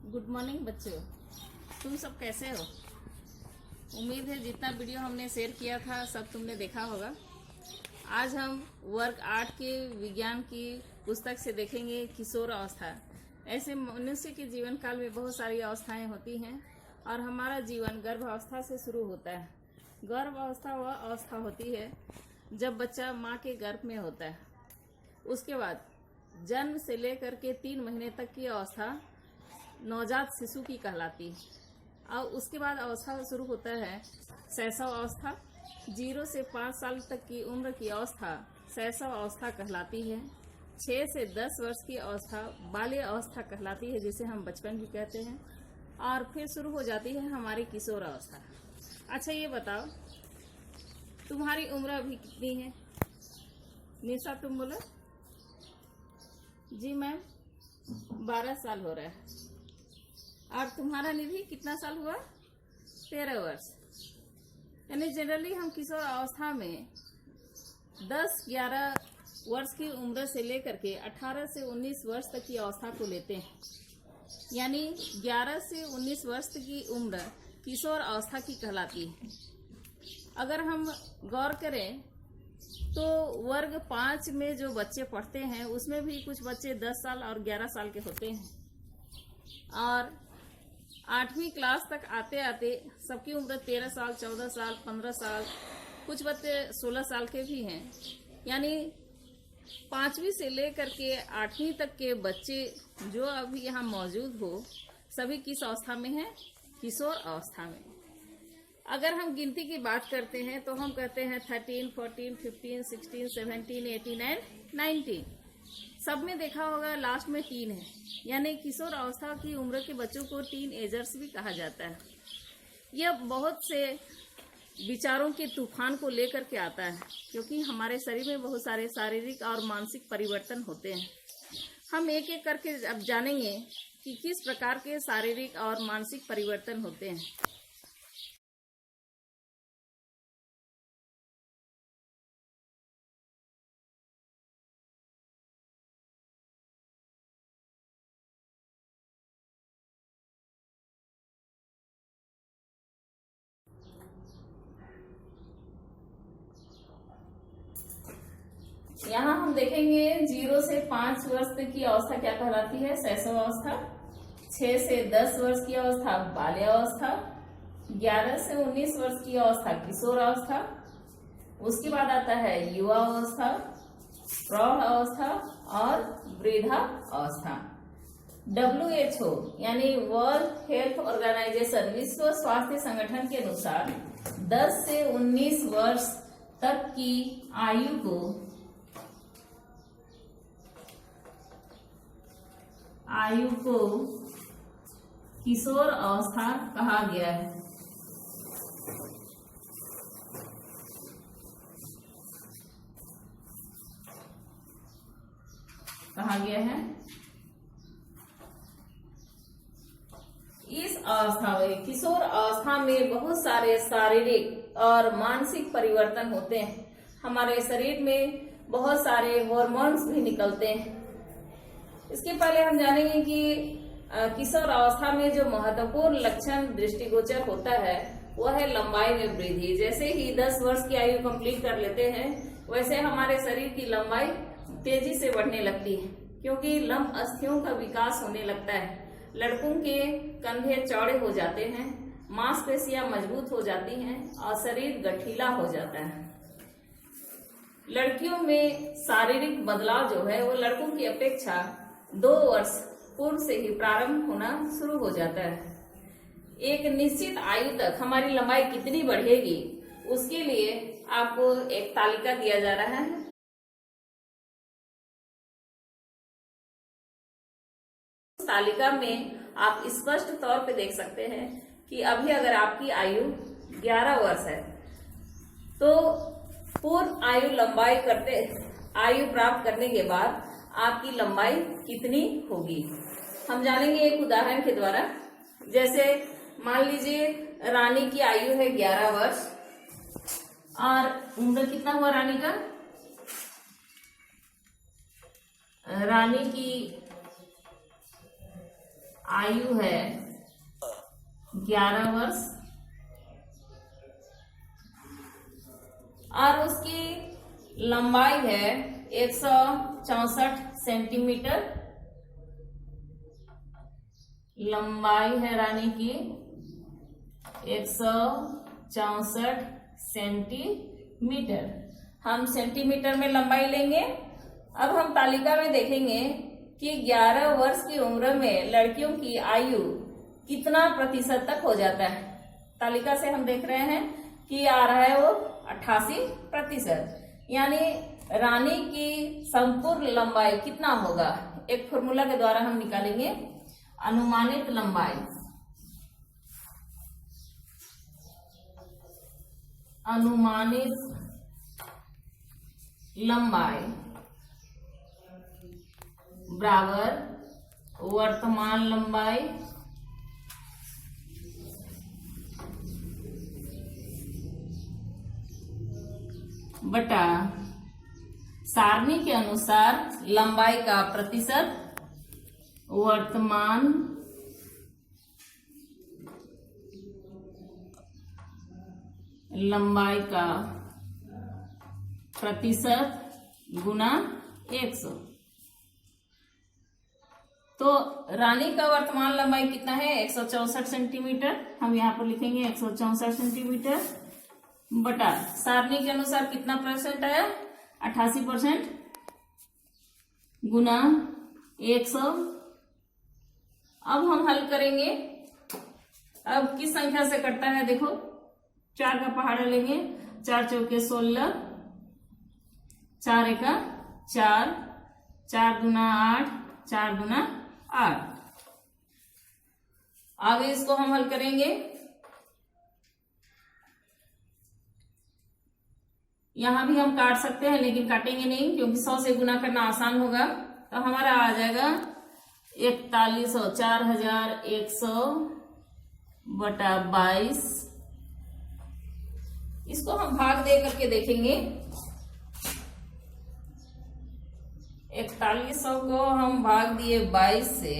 Good morning बच्चों, तुम सब कैसे हो। उम्मीद है जितना वीडियो हमने शेयर किया था सब तुमने देखा होगा। आज हम वर्ग 8 के विज्ञान की पुस्तक से देखेंगे किशोर अवस्था। ऐसे मनुष्य के जीवन काल में बहुत सारी अवस्थाएं होती हैं और हमारा जीवन गर्भावस्था से शुरू होता है। गर्भावस्था वह अवस्था होती है जब बच्चा माँ के गर्भ में होता है। उसके बाद जन्म से लेकर के 3 महीने तक की अवस्था नवजात शिशु की कहलाती है। और उसके बाद अवस्था शुरू होता है शैशव अवस्था। 0 से 5 साल तक की उम्र की अवस्था शैशव अवस्था कहलाती है। 6 से 10 वर्ष की अवस्था बाल्य अवस्था कहलाती है, जिसे हम बचपन भी कहते हैं। और फिर शुरू हो जाती है हमारी किशोर अवस्था। अच्छा ये बताओ, तुम्हारी उम्र अभी कितनी है? निशा तुम बोलो। जी मैम, 12 साल हो रहा है। और तुम्हारा निधि कितना साल हुआ? 13 वर्ष। यानी जनरली हम किशोर अवस्था में 10-11 वर्ष की उम्र से लेकर के 18 से 19 वर्ष तक की अवस्था को लेते हैं। यानी 11 से 19 वर्ष की उम्र किशोर अवस्था की कहलाती है। अगर हम गौर करें तो वर्ग 5 में जो बच्चे पढ़ते हैं उसमें भी कुछ बच्चे 10 साल और 11 साल के होते हैं। और 8वीं क्लास तक आते आते सबकी उम्र 13 साल, 14 साल, 15 साल, कुछ बच्चे 16 साल के भी हैं। यानी 5वीं से लेकर के 8वीं तक के बच्चे जो अभी यहाँ मौजूद हो, सभी किस अवस्था में हैं? किशोर अवस्था में। अगर हम गिनती की बात करते हैं तो हम कहते हैं 13, 14, 15, 16, 17, 18 एंड 19। सब में देखा होगा लास्ट में 3 है। यानी किशोर अवस्था की उम्र के बच्चों को टीन एजर्स भी कहा जाता है। यह बहुत से विचारों के तूफान को लेकर के आता है, क्योंकि हमारे शरीर में बहुत सारे शारीरिक और मानसिक परिवर्तन होते हैं। हम एक एक करके अब जानेंगे कि किस प्रकार के शारीरिक और मानसिक परिवर्तन होते हैं। यहाँ हम देखेंगे 0 से 5 वर्ष तक की अवस्था क्या कहलाती है? शैशव अवस्था। 6 से 10 वर्ष की अवस्था बाल्य अवस्था। 11 से 19 वर्ष की अवस्था किशोर अवस्था। उसके बाद आता है युवा अवस्था, प्रौढ़ अवस्था और वृद्धा अवस्था। WHO यानी वर्ल्ड हेल्थ ऑर्गेनाइजेशन, विश्व स्वास्थ्य संगठन के अनुसार 10 से 19 वर्ष तक की आयु को किशोर अवस्था कहा गया है। इस अवस्था में, किशोर अवस्था में बहुत सारे शारीरिक और मानसिक परिवर्तन होते हैं। हमारे शरीर में बहुत सारे हार्मोन्स भी निकलते हैं। इसके पहले हम जानेंगे कि किशोर अवस्था में जो महत्वपूर्ण लक्षण दृष्टिगोचर होता है वह है लंबाई में वृद्धि। जैसे ही 10 वर्ष की आयु कंप्लीट कर लेते हैं वैसे हमारे शरीर की लंबाई तेजी से बढ़ने लगती है, क्योंकि लंब अस्थियों का विकास होने लगता है। लड़कों के कंधे चौड़े हो जाते हैं, मांसपेशियां मजबूत हो जाती हैं और शरीर गठीला हो जाता है। लड़कियों में शारीरिक बदलाव जो है वो लड़कों की अपेक्षा 2 वर्ष पूर्व से ही प्रारंभ होना शुरू हो जाता है। एक निश्चित आयु तक हमारी लंबाई कितनी बढ़ेगी उसके लिए आपको एक तालिका दिया जा रहा है। इस तालिका में आप स्पष्ट तौर पे देख सकते हैं कि अभी अगर आपकी आयु 11 वर्ष है तो पूर्ण आयु प्राप्त करने के बाद आपकी लंबाई कितनी होगी हम जानेंगे एक उदाहरण के द्वारा। जैसे मान लीजिए रानी की आयु है 11 वर्ष और उम्र कितना हुआ रानी का? रानी की आयु है 11 वर्ष और उसकी लंबाई है 164 सेंटीमीटर। लंबाई है रानी की 164 सेंटीमीटर। हम सेंटीमीटर में लंबाई लेंगे। अब हम तालिका में देखेंगे कि 11 वर्ष की उम्र में लड़कियों की आयु कितना प्रतिशत तक हो जाता है। तालिका से हम देख रहे हैं कि आ रहा है वो 88%। यानी रानी की संपूर्ण लंबाई कितना होगा, एक फॉर्मूला के द्वारा हम निकालेंगे। अनुमानित लंबाई, अनुमानित लंबाई बराबर वर्तमान लंबाई बटा सारणी के अनुसार लंबाई का प्रतिशत वर्तमान लंबाई का प्रतिशत गुना 100। तो रानी का वर्तमान लंबाई कितना है, 164 सेंटीमीटर। हम यहाँ पर लिखेंगे 164 सेंटीमीटर बटा सारणी के अनुसार कितना परसेंट आया, 88% गुना 100। अब हम हल करेंगे। अब किस संख्या से कटता है, देखो 4 का पहाड़ा लेंगे, 4 चौके 16, 4 एका 4, 4 दूना 8, 4 दूना 8। आगे इसको हम हल करेंगे। यहां भी हम काट सकते हैं लेकिन काटेंगे नहीं क्योंकि 100 से गुना करना आसान होगा। तो हमारा आ जाएगा 4100, 4100 बटा 22। इसको हम भाग दे करके देखेंगे। 4100 को हम भाग दिए 22 से।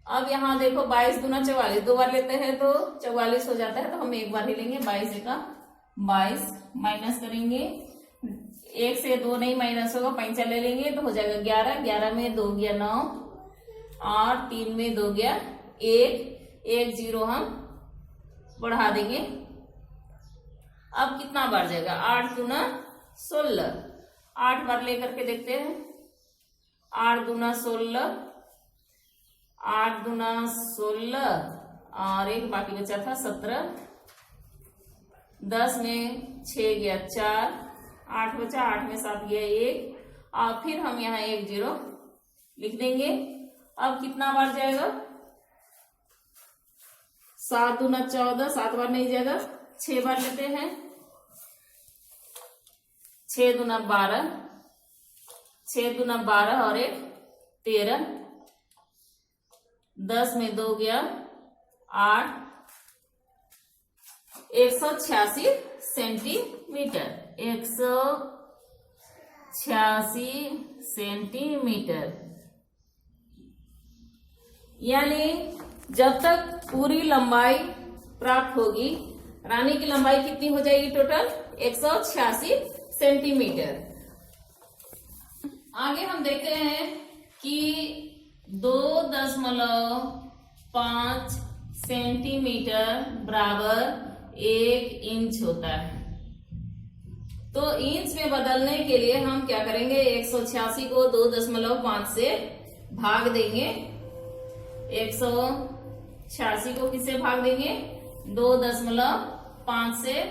अब यहाँ देखो 22 दूना 44, 2 बार लेते हैं तो 44 हो जाता है, तो हम एक बार ही लेंगे। 22 का 22 माइनस करेंगे, 1 से 2 नहीं माइनस होगा, 5 ले लेंगे तो हो जाएगा 11। 11 में 2 गया 9 और 3 में 2 गया 1, 1 0 हम बढ़ा देंगे। अब कितना बढ़ जाएगा, 8 दूना 16, 8 बार लेकर के देखते हैं। 8 दूना 16, 8 दूना 16 और एक बाकी बचा था 17। 10 में 6 गया 4, 8 बचा, 8 में 7 गया 1 और फिर हम यहाँ 1 0 लिख देंगे। अब कितना बार जाएगा, 7 दूना 14, 7 बार नहीं जाएगा, 6 बार लेते हैं। 6 दूना 12, 6 दूना 12 और 1 13। 10 में 2 गया 8, 186 सेंटीमीटर, 186 सेंटीमीटर। यानी जब तक पूरी लंबाई प्राप्त होगी, रानी की लंबाई कितनी हो जाएगी टोटल, 186 सेंटीमीटर। आगे हम देख रहे हैं कि 2.5 सेंटीमीटर बराबर 1 इंच होता है। तो इंच में बदलने के लिए हम क्या करेंगे, 186 को 2.5 से भाग देंगे। 186 को किससे भाग देंगे, 2.5 से।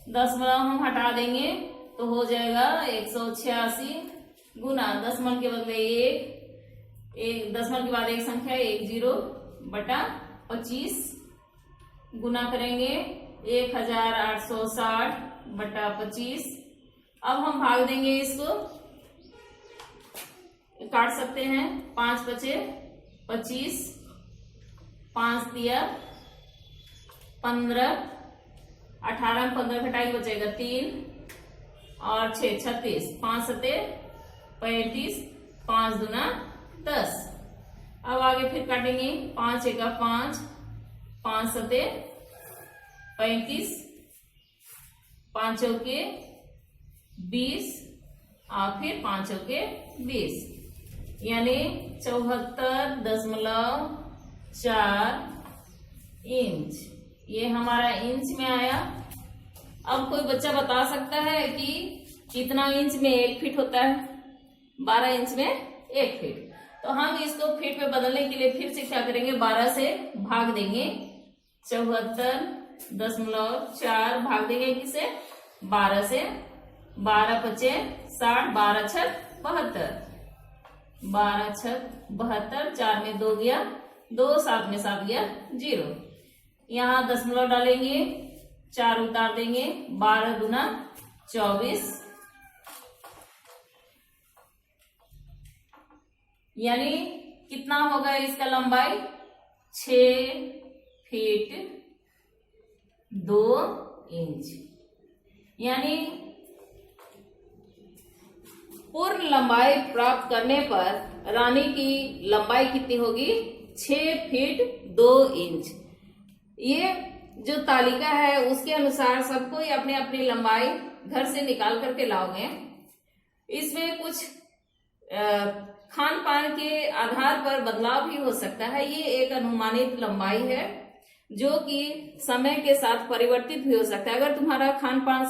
दशमलव हम हटा देंगे तो हो जाएगा 186 गुना दशमलव के बदले 1, दशमलव के बाद एक संख्या 1 0 बटा 25 गुना करेंगे 1860 बटा 25। अब हम भाग देंगे, इसको काट सकते हैं। 5 बचे 25, 5 दिया 15, 18 में 15 घटाई बचेगा 3 और 6 36, 5 सते 35, 5 दूना 10। अब आगे फिर काटेंगे, 5 एका 5, 5 सते 35, 5 चौके 20 और फिर 5 चौके 20, यानी 74.4 इंच। ये हमारा इंच में आया। अब कोई बच्चा बता सकता है कि कितना इंच में 1 फीट होता है? 12 इंच में 1 फीट। तो हम इसको फीट में बदलने के लिए फिर से क्या करेंगे, 12 से भाग देंगे। 74.4 भाग देंगे किसे? 12 से। 12 पचे 60, 12 छक 72, 12 छक 72, 4 में 2 गया 2, 7 में 7 गया 0। यहाँ दशमलव डालेंगे, 4 उतार देंगे, 12 दूना 24, यानी कितना होगा इसका लंबाई? 6 फीट 2 इंच। यानी पूर्ण लंबाई प्राप्त करने पर रानी की लंबाई कितनी होगी? 6 फीट 2 इंच। ये जो तालिका है उसके अनुसार सबको अपनी अपनी लंबाई घर से निकाल करके लाओगे। इसमें कुछ खान पान के आधार पर बदलाव भी हो सकता है। ये एक अनुमानित लंबाई है जो कि समय के साथ परिवर्तित भी हो सकता है। अगर तुम्हारा खान पान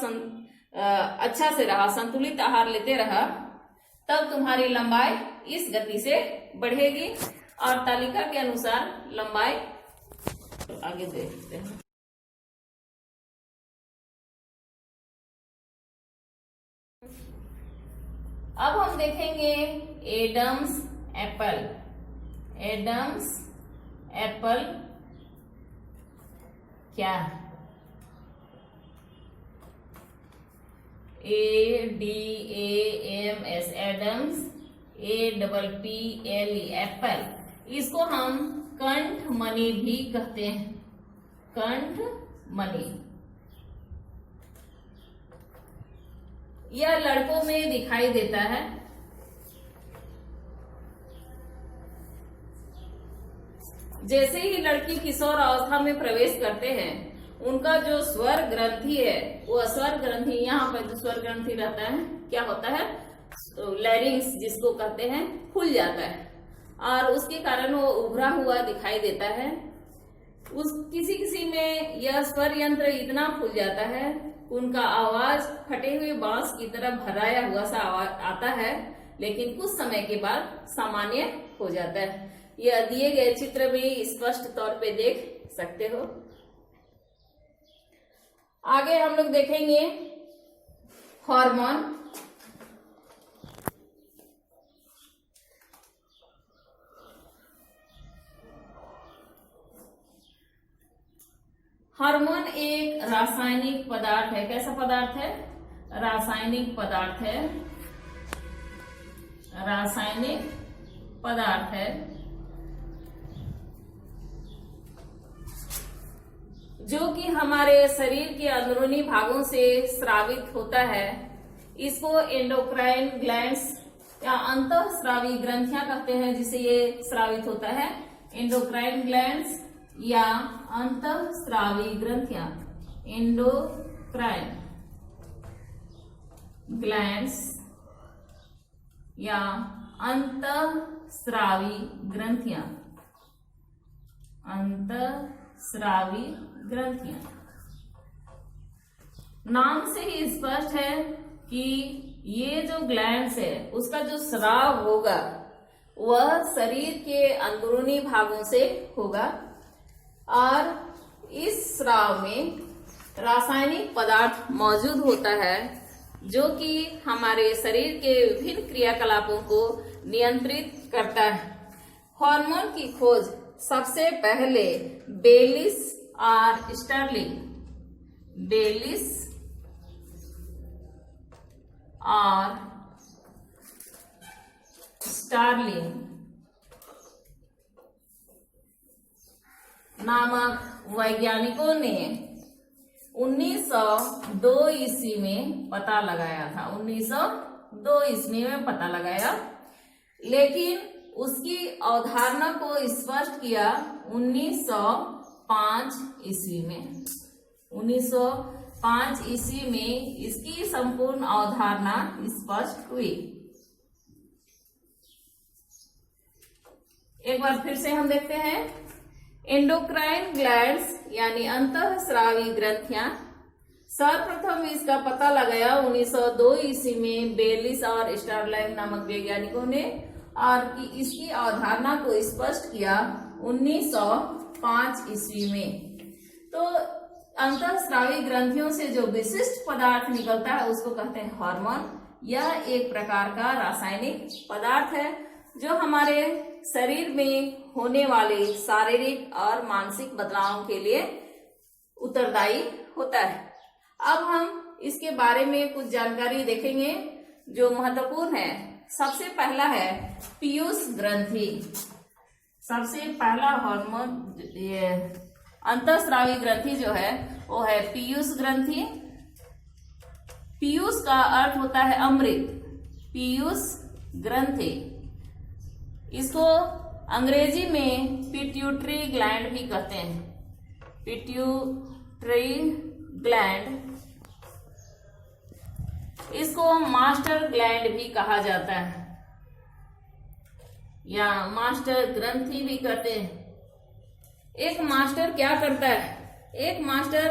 अच्छा से रहा, संतुलित आहार लेते रहा, तब तुम्हारी लंबाई इस गति से बढ़ेगी और तालिका के अनुसार लंबाई। तो आगे देखते हैं। अब हम देखेंगे एडम्स एप्पल। एडम्स एप्पल क्या है? ADAMS Adams, APPLE apple. इसको हम कंठ मणि भी कहते हैं। कंठ मणि यह लड़कों में दिखाई देता है। जैसे ही लड़की किशोर अवस्था में प्रवेश करते हैं, उनका जो स्वर ग्रंथि है, वो स्वर ग्रंथि, यहाँ पर जो स्वर ग्रंथि रहता है क्या होता है? लैरिंग्स जिसको कहते हैं, खुल जाता है और उसके कारण वो उभरा हुआ दिखाई देता है। किसी किसी में यह स्वर यंत्र इतना फूल जाता है, उनका आवाज फटे हुए बांस की तरह भराया हुआ सा आवाज आता है, लेकिन कुछ समय के बाद सामान्य हो जाता है। यह दिए गए चित्र में स्पष्ट तौर पे देख सकते हो। आगे हम लोग देखेंगे हार्मोन। हार्मोन एक रासायनिक पदार्थ है। कैसा पदार्थ है? रासायनिक पदार्थ है। रासायनिक पदार्थ है जो कि हमारे शरीर के अंदरूनी भागों से स्रावित होता है। इसको एंडोक्राइन ग्लैंड्स या अंतःस्रावी ग्रंथियां कहते हैं, जिसे ये स्रावित होता है। एंडोक्राइन ग्लैंड्स या अंतःस्रावी ग्रंथियां, एंडोक्राइन ग्लैंड्स या अंतःस्रावी ग्रंथियां, अंतःस्रावी ग्रंथियां। नाम से ही स्पष्ट है कि ये जो ग्लैंड्स है उसका जो स्राव होगा वह शरीर के अंदरूनी भागों से होगा और इस स्राव में रासायनिक पदार्थ मौजूद होता है जो कि हमारे शरीर के विभिन्न क्रियाकलापों को नियंत्रित करता है। हार्मोन की खोज सबसे पहले बेलिस और स्टर्लिंग, बेलिस और स्टार्लिंग नामक वैज्ञानिकों ने 1902 ईस्वी में पता लगाया था। 1902 ईस्वी में पता लगाया। लेकिन उसकी अवधारणा को स्पष्ट किया 1905 ईस्वी में। 1905 ईस्वी में इसकी संपूर्ण अवधारणा स्पष्ट हुई। एक बार फिर से हम देखते हैं, एंडोक्राइन ग्लैंड्स यानी अंतःस्रावी ग्रंथियां। सर्वप्रथम इसका पता लगाया 1902 ईस्वी में बेलिस और स्टारलैंग नामक वैज्ञानिकों ने, और कि इसकी अवधारणा को स्पष्ट किया 1905 ईस्वी में। तो अंतःस्रावी ग्रंथियों से जो विशिष्ट पदार्थ निकलता है उसको कहते हैं हार्मोन। यह एक प्रकार का रासायनिक पदार्थ है जो हमारे शरीर में होने वाले शारीरिक और मानसिक बदलावों के लिए उत्तरदायी होता है। अब हम इसके बारे में कुछ जानकारी देखेंगे जो महत्वपूर्ण है। सबसे पहला है पीयूष ग्रंथि। सबसे पहला हार्मोन अंतःस्रावी ग्रंथि जो है वो है पीयूष ग्रंथि। पीयूष का अर्थ होता है अमृत। पीयूष ग्रंथि, इसको अंग्रेजी में पिट्यूटरी ग्लैंड भी कहते हैं। पिट्यूटरी ग्लैंड, इसको मास्टर ग्लैंड भी कहा जाता है या मास्टर ग्रंथि भी कहते हैं। एक मास्टर क्या करता है? एक मास्टर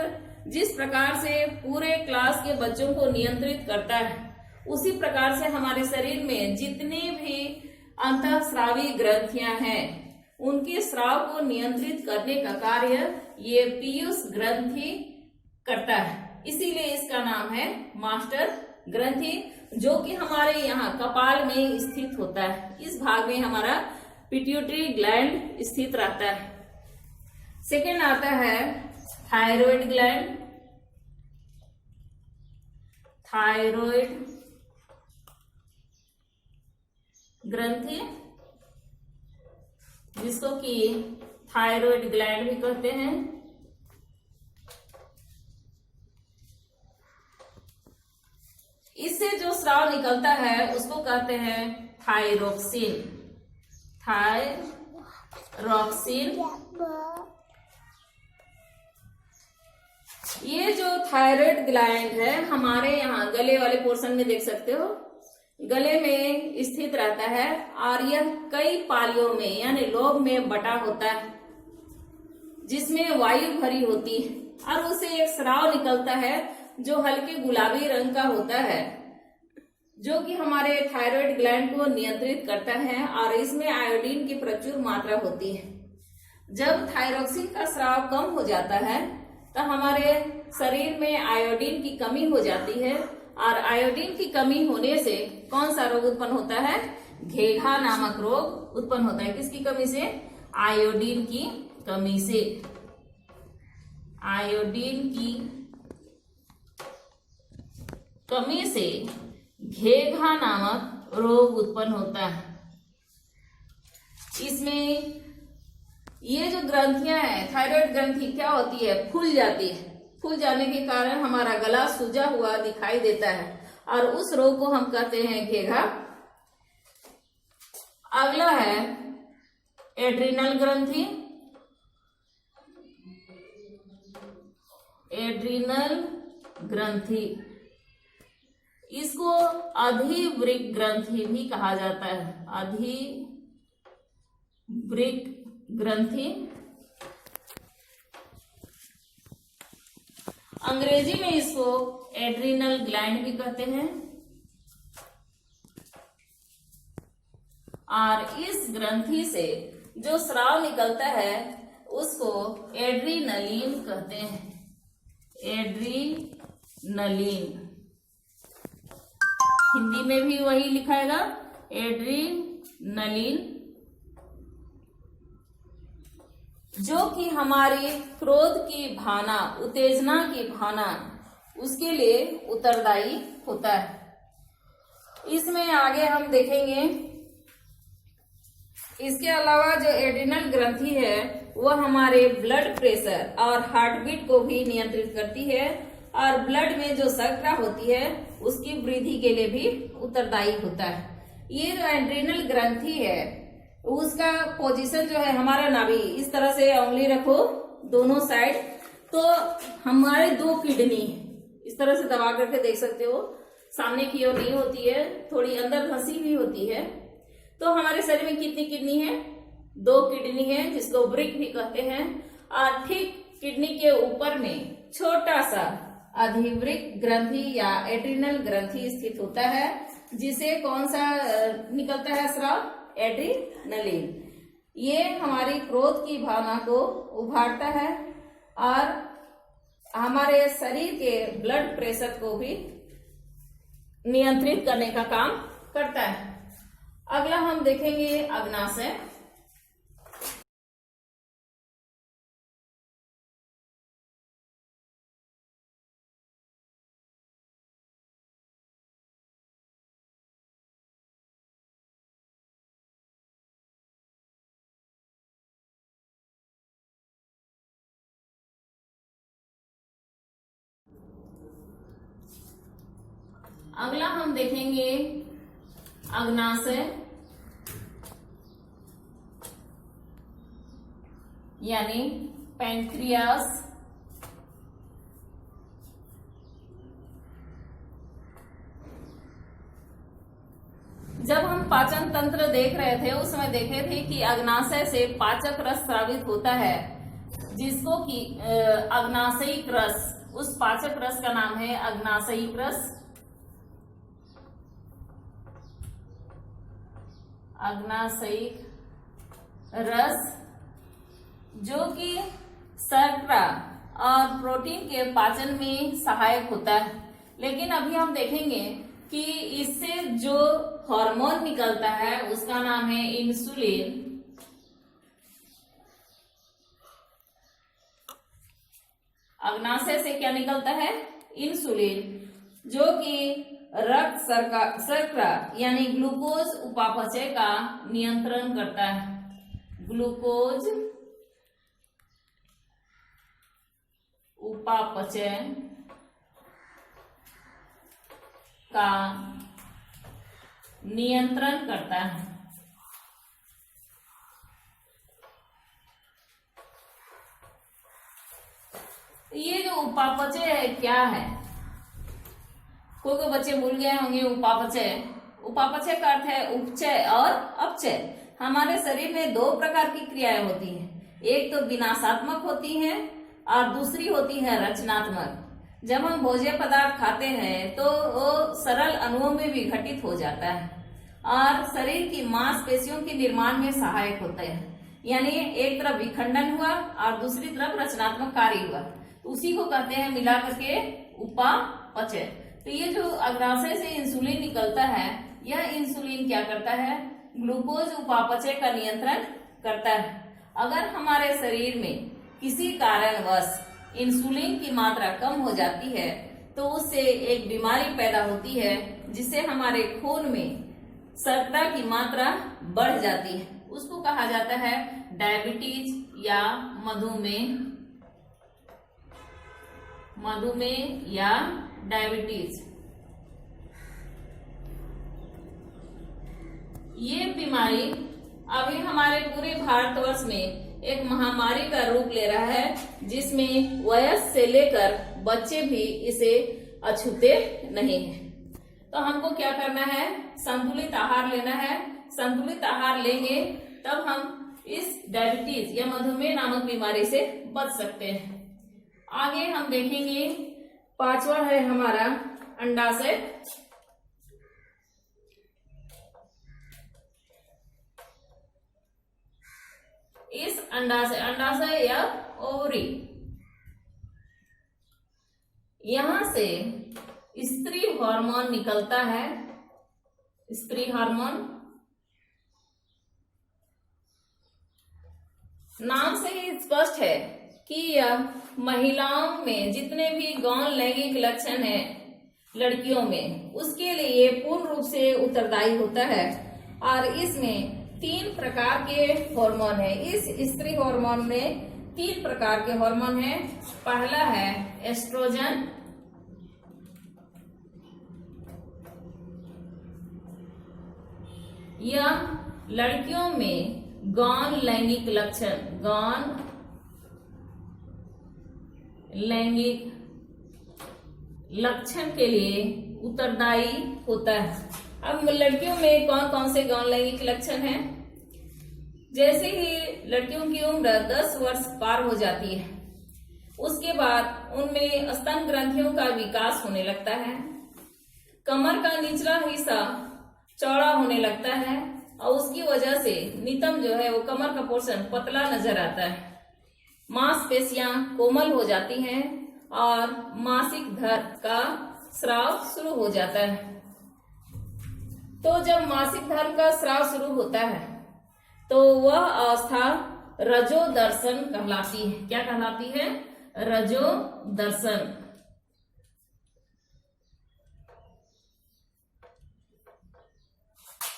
जिस प्रकार से पूरे क्लास के बच्चों को नियंत्रित करता है, उसी प्रकार से हमारे शरीर में जितने भी अंतःस्रावी ग्रंथियां हैं उनके स्राव को नियंत्रित करने का कार्य ये पीयूष ग्रंथि करता है। इसीलिए इसका नाम है मास्टर ग्रंथि, जो कि हमारे यहाँ कपाल में स्थित होता है। इस भाग में हमारा पिट्यूटरी ग्लैंड स्थित रहता है। सेकेंड आता है थायराइड ग्लैंड। थायराइड ग्रंथि, जिसको कि थायराइड ग्लैंड भी कहते हैं। इससे जो स्राव निकलता है उसको कहते हैं थायरोक्सिन। थायरोक्सिन, ये जो थायराइड ग्लैंड है हमारे यहाँ गले वाले पोर्शन में देख सकते हो, गले में स्थित रहता है और यह कई पालियों में यानी लोब में बटा होता है, जिसमें वायु भरी होती है और उसे एक स्राव निकलता है जो हल्के गुलाबी रंग का होता है, जो कि हमारे थायराइड ग्लैंड को नियंत्रित करता है और इसमें आयोडीन की प्रचुर मात्रा होती है। जब थायरोक्सिन का स्राव कम हो जाता है तो हमारे शरीर में आयोडीन की कमी हो जाती है और आयोडीन की कमी होने से कौन सा रोग उत्पन्न होता है? घेघा नामक रोग उत्पन्न होता है। किसकी कमी से? आयोडीन की कमी से। आयोडीन की कमी से घेघा नामक रोग उत्पन्न होता है। इसमें ये जो ग्रंथियां हैं, थायराइड ग्रंथि क्या होती है? फूल जाती है। फूल जाने के कारण हमारा गला सूजा हुआ दिखाई देता है और उस रोग को हम कहते हैं घेघा। अगला है एड्रिनल ग्रंथि। एड्रिनल ग्रंथि, इसको अधिवृक्क ग्रंथि भी कहा जाता है। अधिवृक्क ग्रंथि, अंग्रेजी में इसको एड्रिनल ग्लैंड भी कहते हैं। और इस ग्रंथि से जो स्राव निकलता है उसको एड्रीनलिन कहते हैं। एड्रीनलिन, हिंदी में भी वही लिखाएगा एड्रीनलिन, जो कि हमारी क्रोध की भावना, उत्तेजना की भावना, उसके लिए उत्तरदायी होता है। इसमें आगे हम देखेंगे, इसके अलावा जो एड्रिनल ग्रंथि है वह हमारे ब्लड प्रेशर और हार्ट बीट को भी नियंत्रित करती है और ब्लड में जो शर्करा होती है उसकी वृद्धि के लिए भी उत्तरदायी होता है। ये जो एड्रिनल ग्रंथि है उसका पोजीशन जो है हमारा नाभि, इस तरह से उंगली रखो दोनों साइड, तो हमारे दो किडनी इस तरह से दबा करके देख सकते हो, सामने की ओर नहीं होती है, थोड़ी अंदर धंसी भी होती है। तो हमारे शरीर में कितनी किडनी है? दो किडनी है, जिसको वृक्क भी कहते हैं। और ठीक किडनी के ऊपर में छोटा सा अधिवृक्क ग्रंथि या एड्रिनल ग्रंथि स्थित होता है, जिसे कौन सा निकलता है स्राव? एड्रिनलिन। ये हमारी क्रोध की भावना को उभारता है और हमारे शरीर के ब्लड प्रेशर को भी नियंत्रित करने का काम करता है। अगला हम देखेंगे अग्नाशय। अगला हम देखेंगे अग्नाशय यानी पैंक्रियास। जब हम पाचन तंत्र देख रहे थे उस समय देखे थे कि अग्नाशय से पाचक रस स्रावित होता है, जिसको कि अग्नाशयिक रस, उस पाचक रस का नाम है अग्नाशयिक रस। अग्नाशयिक रस जो कि शर्करा और प्रोटीन के पाचन में सहायक होता है। लेकिन अभी हम देखेंगे कि इससे जो हार्मोन निकलता है उसका नाम है इंसुलिन। अग्नाशय से क्या निकलता है? इंसुलिन, जो कि रक्त शर्करा यानी ग्लूकोज उपापचय का नियंत्रण करता है। ग्लूकोज उपापचय का नियंत्रण करता है। ये जो उपापचय है क्या है? कोई बच्चे भूल गए होंगे उपापचय। उपापचय का अर्थ है उपचय और अपचय। हमारे शरीर में दो प्रकार की क्रियाएं होती हैं, एक तो विनाशात्मक होती है और दूसरी होती है रचनात्मक। जब हम भोज्य पदार्थ खाते हैं तो वो सरल अणुओं में विघटित हो जाता है और शरीर की मांसपेशियों के निर्माण में सहायक होता है। यानी एक तरफ विखंडन हुआ और दूसरी तरफ रचनात्मक कार्य हुआ, तो उसी को कहते हैं मिला करके उपापचय। तो ये जो अग्नाशय से इंसुलिन निकलता है, यह इंसुलिन क्या करता है? ग्लूकोज उपापचय का नियंत्रण करता है। अगर हमारे शरीर में किसी कारणवश इंसुलिन की मात्रा कम हो जाती है तो उससे एक बीमारी पैदा होती है, जिससे हमारे खून में शर्करा की मात्रा बढ़ जाती है। उसको कहा जाता है डायबिटीज या मधुमेह। मधुमेह या डायबिटीज। ये बीमारी अभी हमारे पूरे भारतवर्ष में एक महामारी का रूप ले रहा है, जिसमें वयस्क से लेकर बच्चे भी इसे अछूते नहीं हैं। तो हमको क्या करना है? संतुलित आहार लेना है। संतुलित आहार लेंगे तब हम इस डायबिटीज या मधुमेह नामक बीमारी से बच सकते हैं। आगे हम देखेंगे, पांचवा है हमारा अंडाशय। इस अंडाशय या ओवरी, यहां से स्त्री हार्मोन निकलता है। स्त्री हार्मोन नाम से ही स्पष्ट है कि यह महिलाओं में जितने भी गौण लैंगिक लक्षण हैं लड़कियों में, उसके लिए पूर्ण रूप से उत्तरदायी होता है। और इसमें 3 प्रकार के हार्मोन हैं। इस स्त्री हार्मोन में 3 प्रकार के हार्मोन हैं। पहला है एस्ट्रोजन, यह लड़कियों में गौण लैंगिक लक्षण के लिए उत्तरदायी होता है। अब लड़कियों में कौन कौन से गौण लैंगिक लक्षण हैं? जैसे ही लड़कियों की उम्र 10 वर्ष पार हो जाती है, उसके बाद उनमें स्तन ग्रंथियों का विकास होने लगता है, कमर का निचला हिस्सा चौड़ा होने लगता है और उसकी वजह से नितंब जो है वो कमर का पोर्शन पतला नजर आता है, मांसपेशियां कोमल हो जाती हैं और मासिक धर्म का स्राव शुरू हो जाता है। तो जब मासिक धर्म का स्राव शुरू होता है तो वह अवस्था रजोदर्शन कहलाती है। क्या कहलाती है? रजोदर्शन।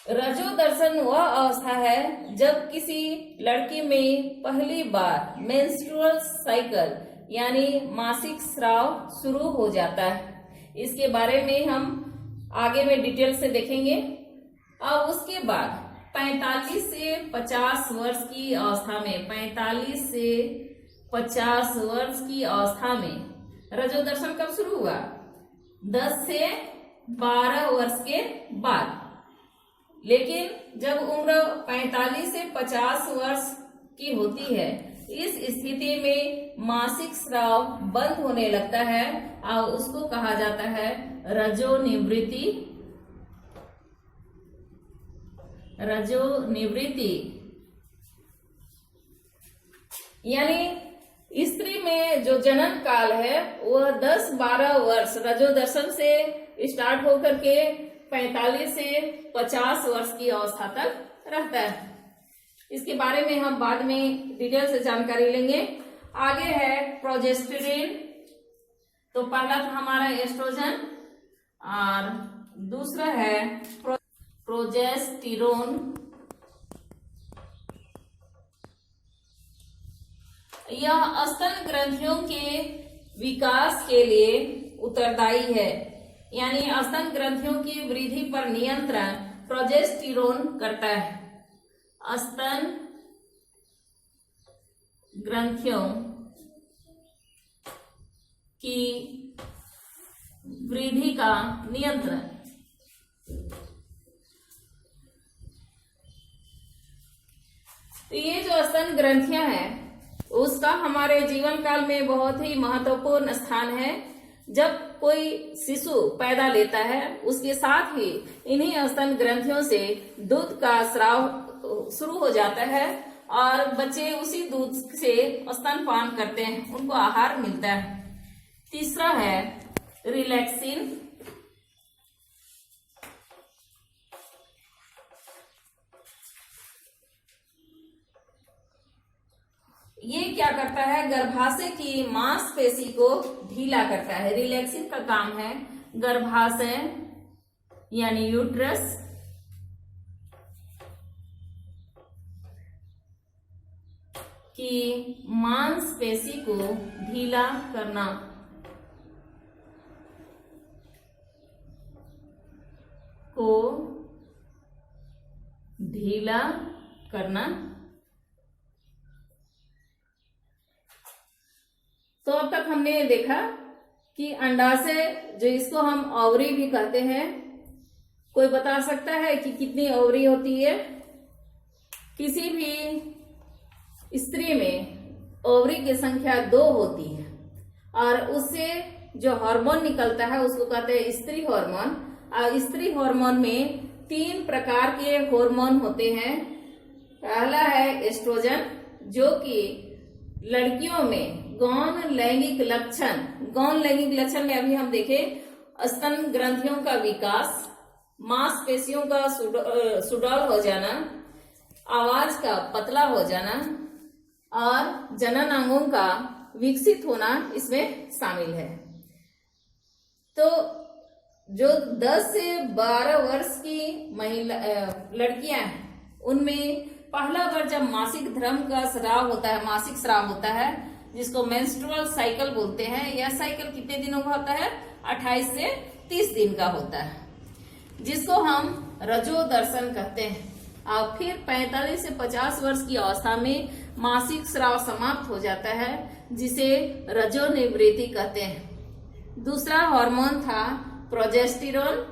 रजोदर्शन वह अवस्था है जब किसी लड़की में पहली बार मेंस्ट्रुअल साइकिल यानी मासिक स्राव शुरू हो जाता है। इसके बारे में हम आगे में डिटेल से देखेंगे। अब उसके बाद 45 से 50 वर्ष की अवस्था में 45 से 50 वर्ष की अवस्था में रजोदर्शन कब शुरू हुआ? 10 से 12 वर्ष के बाद। लेकिन जब उम्र 45 से 50 वर्ष की होती है, इस स्थिति में मासिक स्राव बंद होने लगता है और उसको कहा जाता है रजोनिवृत्ति। यानी स्त्री में जो जनन काल है वह 10-12 वर्ष रजोदर्शन से स्टार्ट होकर के 45 से 50 वर्ष की अवस्था तक रहता है। इसके बारे में हम बाद में डिटेल से जानकारी लेंगे। आगे है प्रोजेस्टेरोन। तो पहला था हमारा एस्ट्रोजन और दूसरा है प्रोजेस्टेरोन। यह स्तन ग्रंथियों के विकास के लिए उत्तरदायी है, यानी स्तन ग्रंथियों की वृद्धि पर नियंत्रण प्रोजेस्टेरोन करता है। स्तन ग्रंथियों की वृद्धि का नियंत्रण। तो ये जो स्तन ग्रंथियां हैं उसका हमारे जीवन काल में बहुत ही महत्वपूर्ण स्थान है। जब कोई शिशु पैदा लेता है उसके साथ ही इन्हीं स्तन ग्रंथियों से दूध का स्राव शुरू हो जाता है और बच्चे उसी दूध से स्तनपान करते हैं, उनको आहार मिलता है। तीसरा है रिलैक्सिन। ये क्या करता है? गर्भाशय की मांसपेशी को ढीला करता है। रिलैक्सिन का काम है गर्भाशय यानी यूट्रस की मांसपेशी को ढीला करना। तो अब तक हमने देखा कि अंडाशय, जो इसको हम ओवरी भी कहते हैं, कोई बता सकता है कि कितनी ओवरी होती है? किसी भी स्त्री में ओवरी की संख्या 2 होती है और उससे जो हार्मोन निकलता है उसको कहते हैं स्त्री हार्मोन। और स्त्री हार्मोन में 3 प्रकार के हार्मोन होते हैं। पहला है एस्ट्रोजन, जो कि लड़कियों में गौण लैंगिक लक्षण में अभी हम देखें स्तन ग्रंथियों का विकास, मांसपेशियों का सुडौल हो जाना, आवाज का पतला हो जाना और जनन अंगों का विकसित होना इसमें शामिल है। तो जो 10 से 12 वर्ष की महिला लड़कियां हैं उनमें पहला बार जब मासिक धर्म का स्राव होता है, मासिक स्राव होता है, जिसको मेंस्ट्रुअल साइकिल बोलते हैं। यह साइकिल कितने दिनों का होता है? 28 से 30 दिन का होता है, जिसको हम रजोदर्शन कहते हैं। और फिर 45 से 50 वर्ष की अवस्था में मासिक स्राव समाप्त हो जाता है, जिसे रजोनिवृत्ति कहते हैं। दूसरा हार्मोन था प्रोजेस्टेरोन।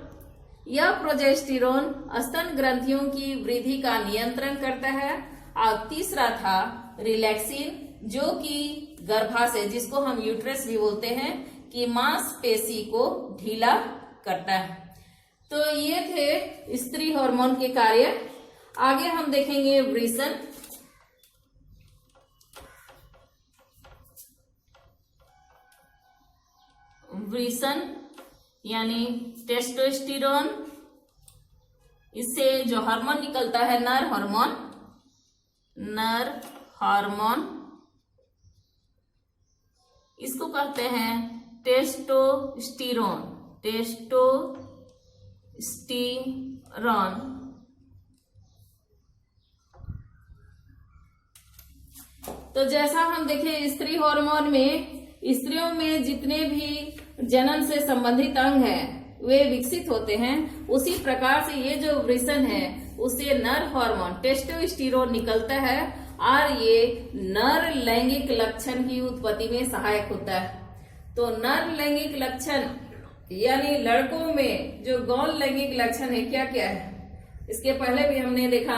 यह प्रोजेस्टेरोन स्तन ग्रंथियों की वृद्धि का नियंत्रण करता है। और तीसरा था रिलैक्सिन, जो कि गर्भाशय, जिसको हम यूट्रस भी बोलते हैं, कि मांसपेशी को ढीला करता है। तो ये थे स्त्री हार्मोन के कार्य। आगे हम देखेंगे वृषण। वृषण यानी टेस्टोस्टेरोन, इससे जो हार्मोन निकलता है नर हार्मोन, इसको कहते हैं टेस्टोस्टेरोन। तो जैसा हम देखें स्त्री हार्मोन में स्त्रियों में जितने भी जनन से संबंधित अंग हैं वे विकसित होते हैं, उसी प्रकार से ये जो वृषण है उसे नर हार्मोन टेस्टोस्टेरोन निकलता है और ये नर लैंगिक लक्षण की उत्पत्ति में सहायक होता है। तो नर लैंगिक लक्षण यानी लड़कों में जो गौण लैंगिक लक्षण है क्या क्या है, इसके पहले भी हमने देखा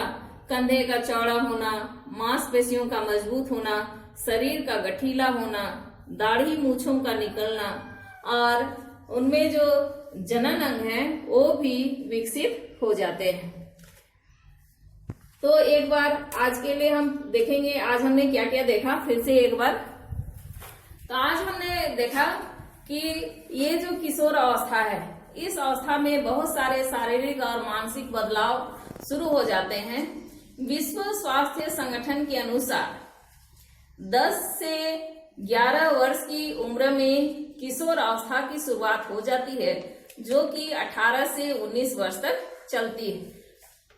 कंधे का चौड़ा होना, मांसपेशियों का मजबूत होना, शरीर का गठीला होना, दाढ़ी मूछों का निकलना और उनमें जो जनन अंग है वो भी विकसित हो जाते हैं। तो एक बार आज के लिए हम देखेंगे आज हमने क्या क्या देखा, फिर से एक बार। तो आज हमने देखा कि ये जो किशोर अवस्था है, इस अवस्था में बहुत सारे शारीरिक और मानसिक बदलाव शुरू हो जाते हैं। विश्व स्वास्थ्य संगठन के अनुसार 10 से 11 वर्ष की उम्र में किशोर अवस्था की शुरुआत हो जाती है, जो कि 18 से 19 वर्ष तक चलती है।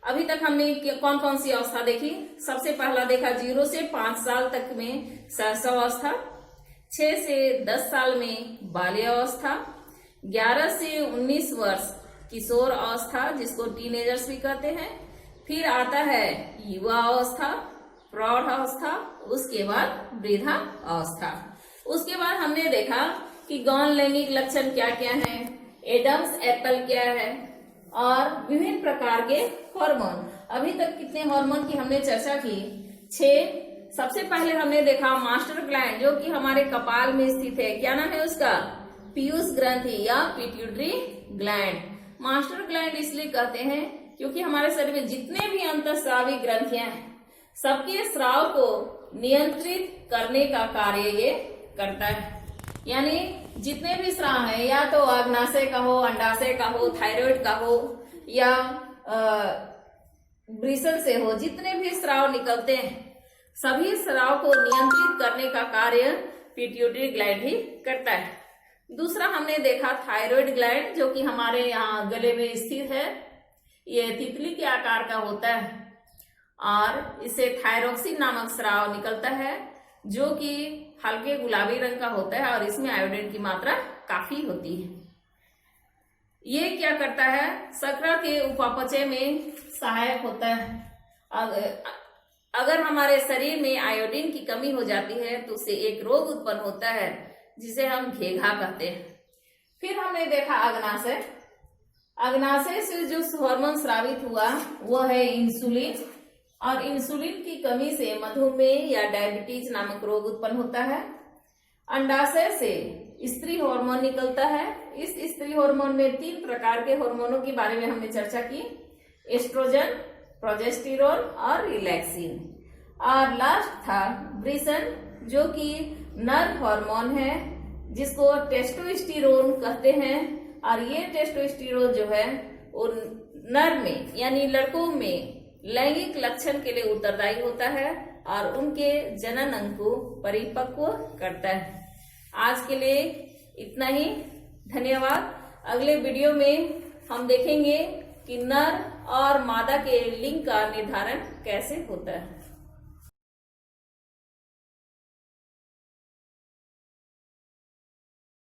अभी तक हमने कौन कौन सी अवस्था देखी? सबसे पहला देखा 0 से 5 साल तक में शैशवावस्था, 6 से 10 साल में बाल्यावस्था, 11 से 19 वर्ष किशोर अवस्था जिसको टीनेजर्स भी कहते हैं, फिर आता है युवा अवस्था, प्रौढ़ अवस्था, उसके बाद वृद्धा अवस्था। उसके बाद हमने देखा कि गौण लैंगिक लक्षण क्या क्या हैं, एडम्स एप्पल क्या है और विभिन्न प्रकार के हार्मोन। अभी तक कितने हार्मोन की हमने चर्चा की? 6। सबसे पहले हमने देखा मास्टर ग्लैंड, जो कि हमारे कपाल में स्थित है। क्या नाम है उसका? पीयूष ग्रंथि या पिट्यूटरी ग्लैंड। मास्टर ग्लैंड इसलिए कहते हैं क्योंकि हमारे शरीर में जितने भी अंतःस्रावी ग्रंथियां हैं सबके स्राव को नियंत्रित करने का कार्य ये करता है। यानी जितने भी स्राव हैं, या तो अग्नाशय का हो, अंडाशय का हो, थायराइड का हो या वृषण से हो, जितने भी स्राव निकलते हैं सभी स्राव को नियंत्रित करने का कार्य पिट्यूटरी ग्लैंड ही करता है। दूसरा हमने देखा थायराइड ग्लैंड, जो कि हमारे यहाँ गले में स्थित है। ये तितली के आकार का होता है और इससे थायरोक्सिन नामक स्राव निकलता है, जो कि हल्के गुलाबी रंग का होता है और इसमें आयोडीन की मात्रा काफी होती है। ये क्या करता है? शर्करा के उपापचय में सहायक होता है। अगर हमारे शरीर में आयोडीन की कमी हो जाती है तो उससे एक रोग उत्पन्न होता है जिसे हम घेघा कहते हैं। फिर हमने देखा अग्नाशय। अग्नाशय से जो हार्मोन स्रावित हुआ वो है इंसुलिन, और इंसुलिन की कमी से मधुमेह या डायबिटीज नामक रोग उत्पन्न होता है। अंडाशय से स्त्री हार्मोन निकलता है। इस स्त्री हार्मोन में 3 प्रकार के हार्मोनों के बारे में हमने चर्चा की, एस्ट्रोजन, प्रोजेस्टेरोन और रिलैक्सिन। और लास्ट था वृषण, जो कि नर हार्मोन है जिसको टेस्टोस्टेरोन कहते हैं। और ये टेस्टोस्टेरोन जो है वो नर में यानी लड़कों में लैंगिक लक्षण के लिए उत्तरदायी होता है और उनके जनन अंग को परिपक्व करता है। आज के लिए इतना ही, धन्यवाद। अगले वीडियो में हम देखेंगे कि नर और मादा के लिंग का निर्धारण कैसे होता है।